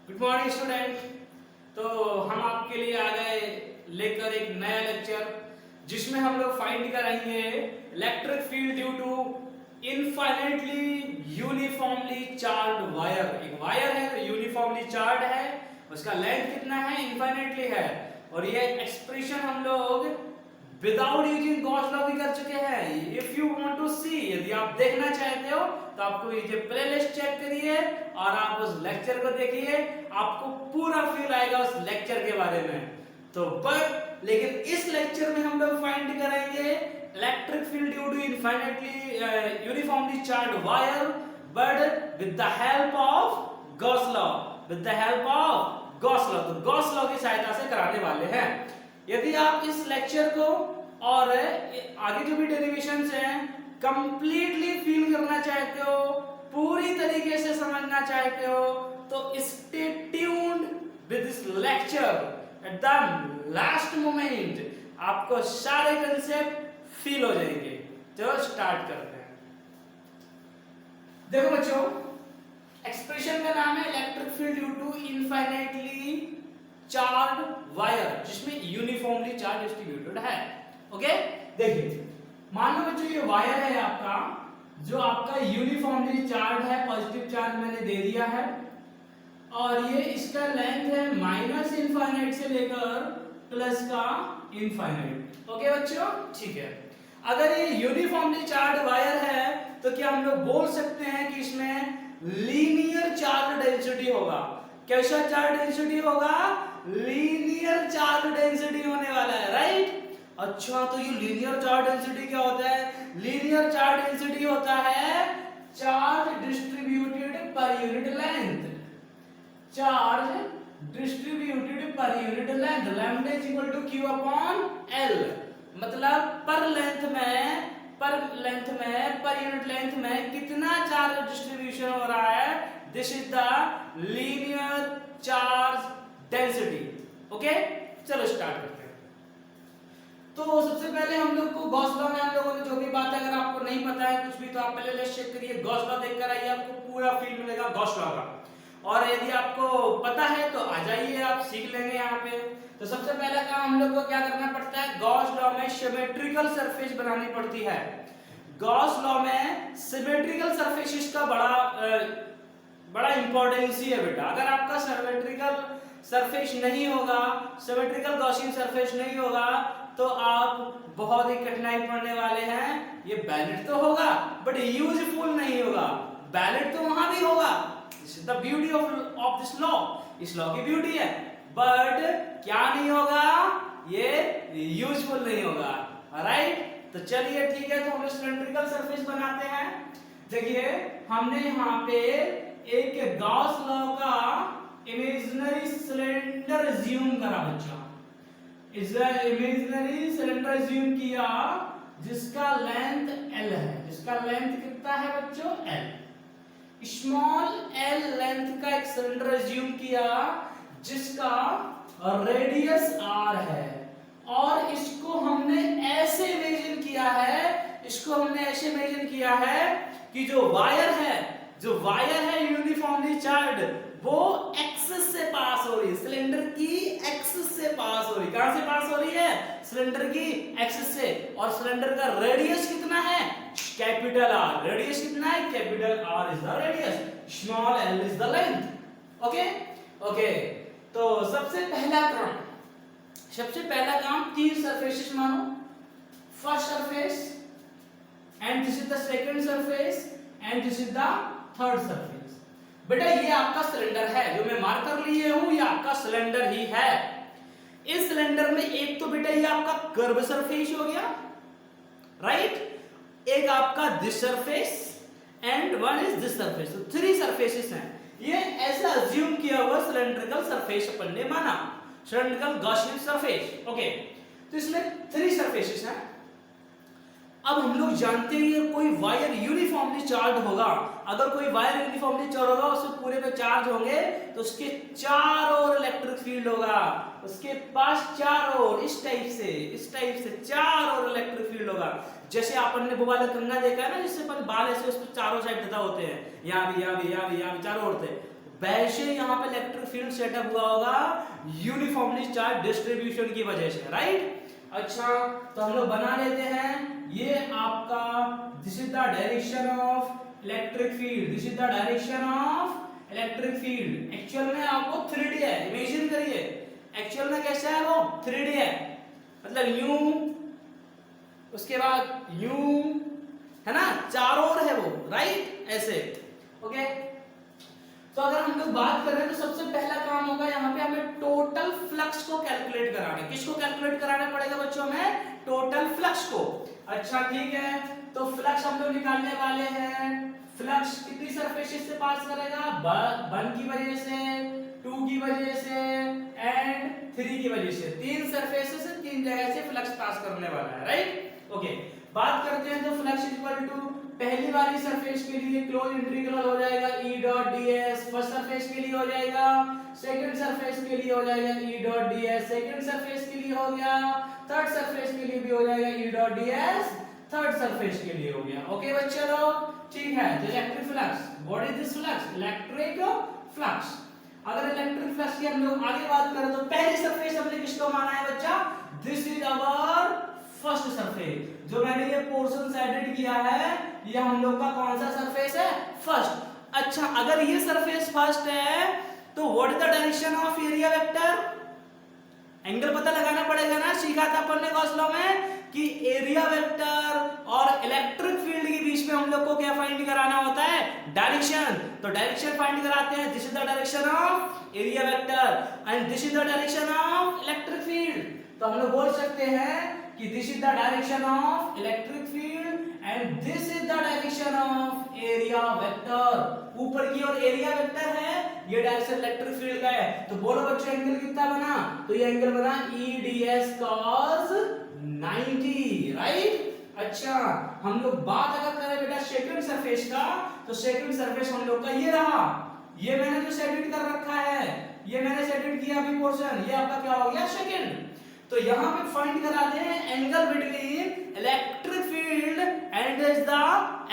Good morning student. तो हम आपके लिए आ गए लेकर एक नया लेक्चर जिसमें हम लोग फाइंड करेंगे electric field due to infinitely uniformly charge wire. एक वायर है तो यूनिफॉर्मली चार्ज है, उसका लेंथ कितना है, इनफाइनाइटली है। और ये एक्सप्रेशन हम लोग विदाउट यूजिंग गॉस लॉ भी कर चुके हैं। इफ यू वांट टू सी, यदि आप देखना चाहते हो तो आपको ये प्लेलिस्ट चेक करिए और आप उस लेक्चर को देखिए, आपको पूरा फील आएगा उस लेक्चर के बारे में। तो लेकिन इस लेक्चर में हम लोग फाइंड करेंगे electric field due to infinitely uniformly charge wire but with the help of Gauss law. With the help of Gauss law, तो गॉस लॉ की सहायता से कराने वाले हैं। यदि आप इस लेक्चर को और आगे जो भी डेरिवेशंस हैं कंप्लीटली फील करना चाहते हो, पूरी तरीके से समझना चाहते हो, तो stay tuned with this lecture. At the last moment आपको सारे कंसेप्ट फील हो जाएंगे। चलो स्टार्ट करते हैं। देखो बच्चों, एक्सप्रेशन का नाम है electric field due to infinitely charge wire, जिसमें यूनिफॉर्मली चार्ज डिस्ट्रीब्यूटेड है। ओके, देखिए मान लो बच्चों ये वायर है आपका, जो आपका यूनिफॉर्मली चार्ज है, पॉजिटिव चार्ज मैंने दे दिया है, और ये इसका लेंथ है माइनस इनफाइनाइट से लेकर प्लस का इनफाइनाइट। ओके बच्चों, ठीक है। अगर ये यूनिफॉर्मली चार्ज वायर है तो क्या हम लोग बोल सकते हैं कि इसमें लीनियर चार्ज डेंसिटी होगा। कैसा चार्ज डेंसिटी होगा? लीनियर चार्ज डेंसिटी होने वाला है, राइट। अच्छा, तो ये लीनियर चार्ज डेंसिटी क्या होता है? लीनियर चार्ज डेंसिटी होता है charge distributed per unit length. Charge distributed per unit length, lambda is equal to Q upon L. मतलब पर यूनिट लेंथ में कितना चार्ज डिस्ट्रीब्यूशन हो रहा है, this is the linear charge density. Okay, चलो start करते हैं। तो सबसे पहले हम लोग को गॉस लॉ में हम लोगों ने जो भी बात है, अगर आपको नहीं पता है कुछ भी तो आप पहले लेट्स चेक करिए, गॉस लॉ देखकर आइए, आपको पूरा फील मिलेगा गॉस लॉ का। और यदि आपको पता है तो आ जाइए, आप सीख लेंगे यहाँ पे। तो सबसे पहला काम हम लोग को क्या करना पड़ता है, गॉस लॉ में सिमेट्रिकल सरफेस बनानी पड़ती है। गॉस लॉ में सिमेट्रिकल सरफेसेस का बड़ा इंपॉर्टेंस है बेटा। अगर आपका सिमेट्रिकल सरफेस नहीं होगा, सिमेट्रिकल गॉसियन सरफेस नहीं होगा, तो आप बहुत ही कठिनाई पड़ने वाले हैं। ये वैलिड तो होगा बट यूजफुल नहीं होगा। वैलिड तो वहां भी होगा, this is the beauty of this law, इस लॉ की ब्यूटी है, बट क्या नहीं होगा, ये यूजफुल नहीं होगा, राइट। तो चलिए ठीक है, तो हम सिलेंड्रिकल सरफेस बनाते हैं। देखिए हमने यहाँ पे एक गॉस लॉ का इमेजिनरी सिलेंडर ज्यूम करा बच्चा, इमेजिनरी सिलेंडर ज्यूम किया जिसका लेंथ L है। जिसका लेंथ कितना है बच्चों? L। स्मॉल l लेंथ का एक सिलेंडर ज्यूम किया जिसका रेडियस r है, और इसको हमने ऐसे इमेजिन किया है, कि जो वायर है यूनिफॉर्मली चार्ज, वो एक्सिस से पास हो रही है, सिलेंडर की एक्सिस से पास हो रही है। कहां से पास हो रही है? सिलेंडर की एक्सिस से। और सिलेंडर का रेडियस कितना है? Capital R. रेडियस कितना है? Capital R is the radius, small L is the length. Okay, तो सबसे पहला काम तीन सरफेसेस मानो। First surface, and this is the second surface, and this is the third surface. बेटा ये आपका सिलेंडर है, जो मैं मार्कर लिए हूं, ये आपका सिलेंडर ही है। इस सिलेंडर में एक तो बेटा ये आपका कर्व सरफेस हो गया, राइट। एक आपका this surface and one is this surface, तो थ्री सरफेसेस हैं। ये ऐसा अज्यूम किया हुआ सिलेंड्रिकल सरफेस अपन ने माना, सिलेंड्रिकल गॉसियन सरफेस। ओके, तो इसमें थ्री सरफेसेस हैं। अब हम लोग जानते हैं कोई वायर यूनिफॉर्मली चार्ज होगा, अगर कोई वायर यूनिफॉर्मली चार्ज होगा, उससे पूरे पे चार्ज होंगे, तो उसके चारों ओर इलेक्ट्रिक फील्ड होगा, उसके पास चारों ओर इस टाइप से चारों ओर इलेक्ट्रिक फील्ड होगा। जैसे अपन ने वो वाला कंघा देखा है ना, जिससे अपन बाल ऐसे उस पर चारों साइड तथा होते हैं, यहाँ भी चारों ओर थे, वैसे यहाँ पे इलेक्ट्रिक फील्ड सेटअप हुआ होगा यूनिफॉर्मली चार्ज डिस्ट्रीब्यूशन की वजह से, राइट। अच्छा, तो हम लोग बना लेते हैं, ये आपका this is the direction of electric field, this is the direction of electric field. Actual में आपको 3D है, इमेजिन करिए एक्चुअल में कैसा है वो 3D है, मतलब यूं, उसके बाद यूं, है ना, चारों ओर है वो, राइट, ऐसे, ओके। तो अगर हम लोग बात करें तो सबसे पहला काम होगा यहाँ पे हमें टोटल फ्लक्स को कैलकुलेट कराना। किसको कैलकुलेट कराना पड़ेगा बच्चों, हमें टोटल फ्लक्स को। अच्छा ठीक है, तो फ्लक्स हम लोग निकालने वाले हैं। फ्लक्स कितनी सरफेसेस से पास करेगा, 1 की वजह से, 2 की वजह से एंड 3 की वजह से। 3 सरफेसेस से 3 जगह से फ्लक्स पास करने वाला है, राइट, ओके। बात करते हैं तो फ्लक्स इक्वल टू पहली वाली सरफेस के लिए क्लोज इंटीग्रल हो जाएगा E dot ds, first surface के लिए हो जाएगा, सेकंड सरफेस के लिए हो जाएगा E dot ds, second surface के लिए हो गया, थर्ड सरफेस के लिए भी हो जाएगा E dot ds, third surface के लिए हो गया, ओके बच्चे लोग, ठीक है। तो electric flux, what is this flux, electric flux. अगर इलेक्ट्रिक फ्लक्स की हम लोग आगे बात करें तो पहली सरफेस हमने किसको माना है बच्चा, this is our first surface. जो मैंने ये पोर्शन एडिट किया है ये हम लोग का कौन सा सरफेस है, फर्स्ट। अच्छा, अगर ये सरफेस फर्स्ट है तो what is the direction of area vector, angle पता लगाना पड़ेगा ना, सीखा था अपन ने गॉस लॉ में कि एरिया वेक्टर और इलेक्ट्रिक फील्ड के बीच में हम लोग को क्या फाइंड कराना होता है, डायरेक्शन। तो डायरेक्शन फाइंड कराते हैं, this is the direction of area vector and this is the direction of electric field. तो हम लोग बोल सकते हैं कि this is the direction of electric field and this is the direction of area vector. ऊपर की ओर एरिया वेक्टर है, ये डायरेक्शन इलेक्ट्रिक फील्ड का है। तो बोलो बच्चों एंगल कितना बना, तो ये एंगल बना EDS cos 90, राइट। अच्छा, हम लोग बात अगर करें बेटा सेकंड सरफेस का, तो सेकंड सरफेस हम लोग का ये रहा, ये मैंने जो सेट कर रखा है, ये मैंने सेट किया अभी पोर्शन, ये आपका क्या हो गया सेकंड। तो यहां पे फाइंड कराते हैं angle between electric field and the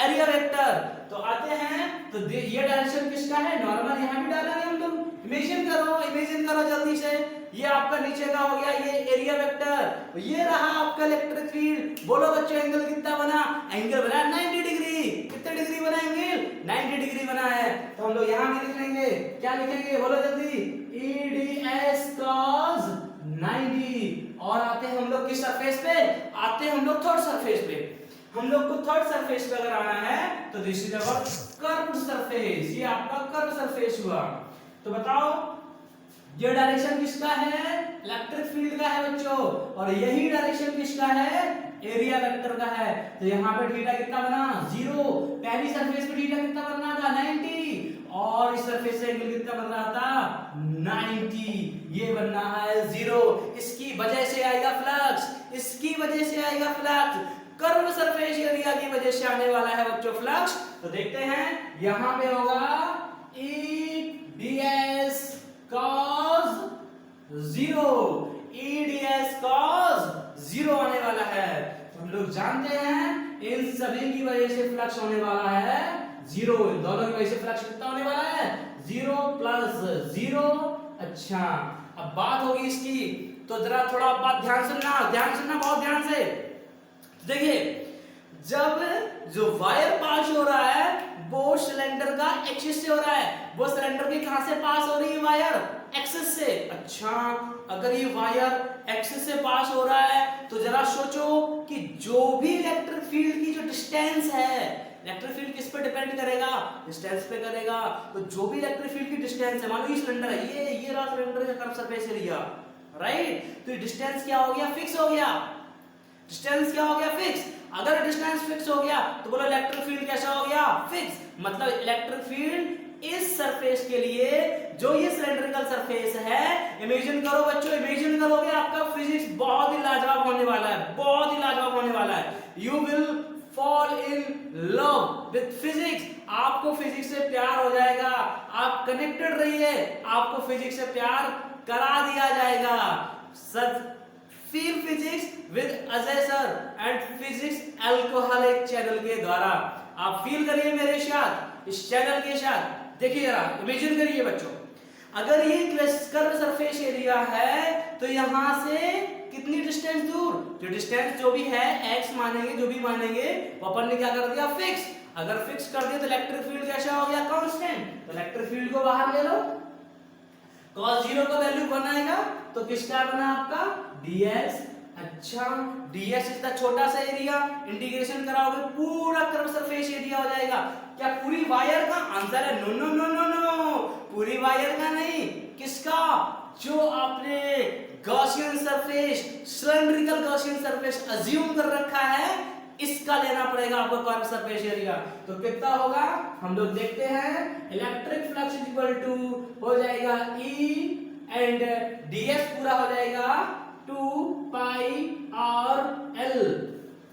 area vector. तो आते हैं तो ये डायरेक्शन किसका है, नॉर्मल यहां भी डालेंगे हम लोग। इमेजिन करो जल्दी से, ये आपका नीचे का हो गया ये एरिया वेक्टर, तो ये रहा आपका इलेक्ट्रिक फील्ड। बोलो बच्चों एंगल कितना बना, एंगल बना 90 डिग्री। कितने डिग्री बना एंगल, 90 डिग्री बना है। तो हम लोग यहां भी लिख लेंगे, क्या लिखेंगे बोलो जल्दी, EDS cos 90। और आते हैं हम लोग किस सरफेस पे, आते हैं हम लोग थर्ड सरफेस पे। हम लोग को थर्ड सरफेस पे अगर आना है तो this is our curved surface, ये आपका कर्व सरफेस हुआ। तो बताओ ये डायरेक्शन किसका है, इलेक्ट्रिक फील्ड का है बच्चों, और यही डायरेक्शन किसका है, एरिया वेक्टर का है। तो यहाँ पे थीटा कितना बना 0, पहली सरफेस पे थीटा कितना बनना था 90, और इस सरफेस से एंगल कितना बन रहा था 90, ये बनना है 0। इसकी वजह से आएगा फ्लक्स, इसकी वजह से आएगा फ्लक्स, कर्व सरफेस एरिया की वजह से आने वाला है बच्चों फ्लक्स। तो देखते हैं यहां पे होगा EDS cos 0, EDS cos 0 आने वाला है। तो हम लोग जानते हैं इन सभी की वजह से फ्लक्स होने वाला है 0, दोनों की वजह से फ्लक्स कितना होने वाला है 0 + 0। अच्छा, अब बात होगी इसकी, तो जरा थोड़ा बात ध्यान सुनना बहुत ध्यान से। देखिए जब जो वायर पास हो रहा है वो सिलेंडर का एक्सिस से हो रहा है, वो सिलेंडर के कहां से पास हो रही है वायर, एक्सिस से। अच्छा, अगर ये वायर एक्सिस से पास हो रहा है तो जरा सोचो कि जो भी इलेक्ट्रिक फील्ड की जो डिस्टेंस है, इलेक्ट्रिक फील्ड किस पे डिपेंड करेगा, डिस्टेंस पे करेगा। तो जो भी इलेक्ट्रिक फील्ड की डिस्टेंस है, मान लो ये सिलेंडर है, ये रहा सिलेंडर का कर्व सरफेस एरिया, राइट। तो ये डिस्टेंस क्या हो गया, फिक्स हो गया। डिस्टेंस क्या हो गया, फिक्स। अगर डिस्टेंस फिक्स हो गया तो बोलो इलेक्ट्रिक फील्ड कैसा हो गया, फिक्स। मतलब इलेक्ट्रिक फील्ड इस सरफेस के लिए, जो ये सिलेंड्रिकल सरफेस है, इमेजिन करो बच्चों, इमेजिन करोगे आपका फिजिक्स बहुत ही लाजवाब होने वाला है, बहुत ही लाजवाब होने वाला है। You will fall in love with physics, आपको फिजिक्स से प्यार हो जाएगा। आप कनेक्टेड रहिए, आपको फिजिक्स से प्यार करा दिया जाएगा। सच feel physics with Ajay sir and physics alcoholic channel के द्वारा। आप फील करिए मेरे साथ, इस चैनल के साथ, देखिए जरा इमेजिन करिए बच्चों, अगर ये कर्व सरफेस एरिया है तो यहां से कितनी डिस्टेंस दूर, जो डिस्टेंस जो भी है x मानेंगे, जो भी मानेंगे वो अपन ने क्या कर दिया फिक्स। अगर फिक्स कर दिया तो इलेक्ट्रिक फील्ड कैसा हो गया कांस्टेंट, तो इलेक्ट्रिक फील्ड को बाहर ले लो, cos 0 का वैल्यू बनाएगा तो किसका बना आपका ds। अच्छा ds इतना छोटा सा एरिया, इंटीग्रेशन कराओगे पूरा कर्व सरफेस एरिया हो जाएगा। क्या पूरी वायर का? आंसर है no no no no no, पूरी वायर का नहीं, किसका? जो आपने Gaussian surface, cylindrical Gaussian surface assume कर रखा है, इसका लेना पड़ेगा आपको कर्व सरफेस एरिया। तो कितना होगा हम लोग देखते हैं, इलेक्ट्रिक फ्लक्स इक्वल टू हो जाएगा E एंड ds पूरा हो जाएगा 2 pi r l।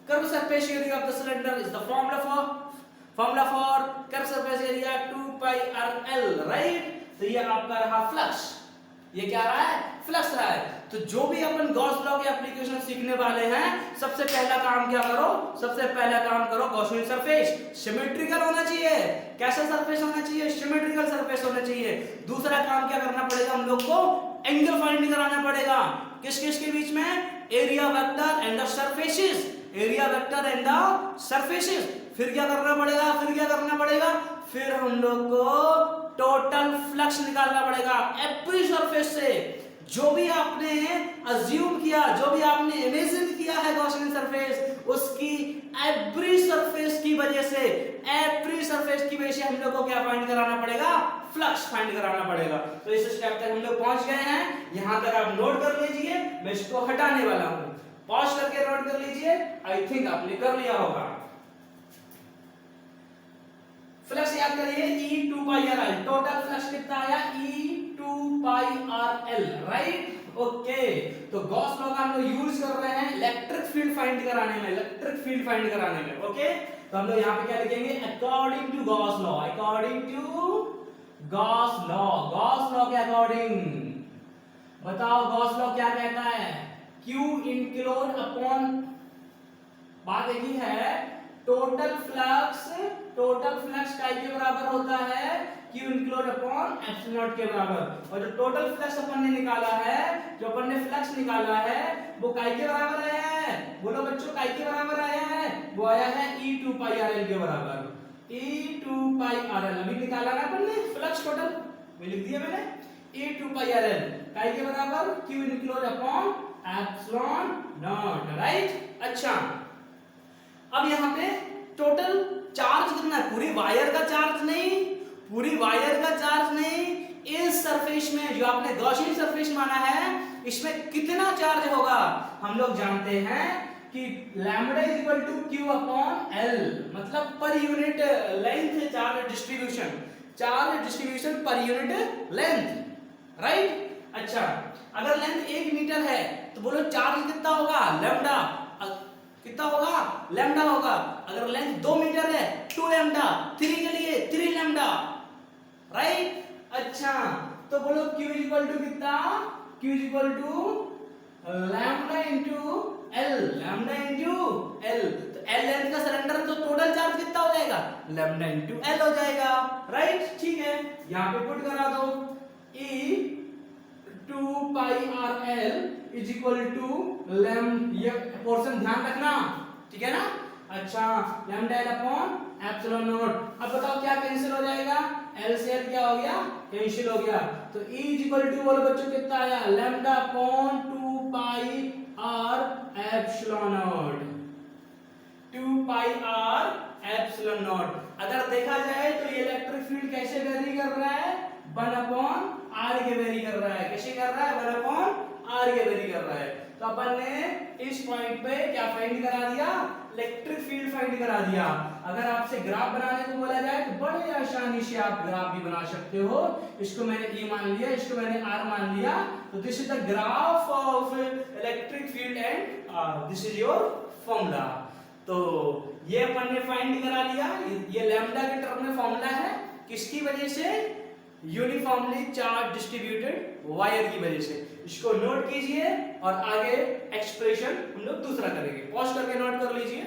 Curve surface area of the cylinder is the formula for curve surface area 2 pi r l, right. तो ये आपका रहा फ्लक्स, ये क्या रहा है फ्लक्स रहा है। तो जो भी अपन गॉस लॉ के एप्लीकेशन सीखने वाले हैं, सबसे पहला काम क्या करो, सबसे पहला काम करो गॉसियन सरफेस सिमेट्रिकल होना चाहिए। कैसा सरफेस होना चाहिए? सिमेट्रिकल सरफेस होना चाहिए। दूसरा काम क्या करना पड़ेगा हम लोग को, एंगल फाइंड कराना पड़ेगा। किस किस के बीच में? Area vector and the surfaces, area vector and the surfaces. फिर क्या करना पड़ेगा, फिर क्या करना पड़ेगा, फिर हम लोग को टोटल फ्लक्स निकालना पड़ेगा एवरी सरफेस से। जो भी आपने अज्यूम किया, जो भी आपने इमेजिन किया है गॉसियन सरफेस, उसकी एवरी सरफेस की वजह से, एवरी सरफेस की वजह से हम लोग को क्या फाइंड कराना पड़ेगा, फ्लक्स फाइंड कराना पड़ेगा। तो इस स्टेप तक हम लोग पहुंच गए हैं, यहां तक आप नोट कर लीजिए, मैं इसको हटाने वाला हूं, पॉज करके नोट कर लीजिए। आई थिंक आपने कर लिया होगा। फ्लक्स याद करिए E2 pi r l, total flux कितना आया E2 pi r l, right. Okay, तो गॉस लॉ का हम लोग यूज कर रहे हैं इलेक्ट्रिक फील्ड फाइंड कराने में, इलेक्ट्रिक फील्ड फाइंड कराने में। ओके, तो हम लोग यहाँ पे क्या लिखेंगे, according to Gauss law, according to Gauss law, Gauss law के अकॉर्डिंग बताओ गॉस लॉ क्या कहता है, Q इंक्लोड अपॉन, बात एक ही है, टोटल फ्लक्स काय के बराबर होता है, Q इंक्लोड अपॉन एप्सिलॉन के बराबर। और जो टोटल फ्लक्स अपन ने निकाला है, जो अपन ने फ्लक्स निकाला है, वो काय के बराबर आया है, बोलो बच्चों काय के बराबर आया है, वो आया है E2 pi r l के बराबर। E2 pi r l अभी निकाला ना अपन ने फ्लक्स टोटल, वो लिख दिया मैंने, E2 pi r l काय के बराबर Q enclosed upon epsilon naught, right. अच्छा, अब यहाँ पे टोटल चार्ज कितना है, पूरी वायर का चार्ज नहीं, पूरी वायर का चार्ज नहीं, इस सरफेस में जो आपने गॉसियन सरफेस माना है, इसमें कितना चार्ज होगा, हम लोग जानते हैं कि lambda is equal to Q upon L, मतलब पर यूनिट लेंथ है charge distribution per unit length, right. अच्छा, अगर लेंथ 1 मीटर है तो बोलो चार्ज कितना होगा, लैम्बडा कितना होगा, लैम्बडा होगा। अगर लेंथ 2 मीटर है 2 लैम्बडा, 3 के लिए 3 लैम्बडा, राइट। अच्छा, तो बोलो Q इक्वल टू कितना, Q equal to lambda into L, lambda into L। तो L लेंथ का सिलेंडर, तो टोटल चार्ज कितना हो जाएगा, लैम्बडा इनटू L हो जाएगा, राइट। ठीक है, यहां पे पुट करा दो, E2 pi r l is equal to lambda, ये पोर्शन ध्यान रखना, ठीक है ना। अच्छा, lambda l upon epsilon nought. अब बताओ क्या कैंसिल हो जाएगा, L से L क्या हो गया, कैंसिल हो गया। तो E इज इक्वल टू बोलो बच्चों कितना आया, lambda upon 2 pi r epsilon not, 2 pi r epsilon not. अगर देखा जाए तो ये इलेक्ट्रिक फील्ड कैसे वेरी कर रहा है, 1 अपॉन r के वेरी कर रहा है, कैसे कर रहा है, 1 अपॉन r के वेरी कर रहा है। तो अपन ने इस पॉइंट पे क्या फाइंड करा दिया, इलेक्ट्रिक फील्ड फाइंड करा दिया। अगर आपसे ग्राफ बनाने को बोला जाए तो बड़े आसानी से आप ग्राफ भी बना सकते हो। इसको मैंने E मान लिया, इसको मैंने R मान लिया, तो this is the graph of electric field and R, this is your formula. तो ये अपन ने फाइंड करा लिया, ये लैम्बडा के टर्म में फॉर्मूला है, किसकी वजह से, यूनिफॉर्मली चार्ज डिस्ट्रीब्यूटेड वायर की वजह से। इसको नोट कीजिए और आगे एक्सप्रेशन हम लोग दूसरा करेंगे, पॉज करके नोट कर लीजिए।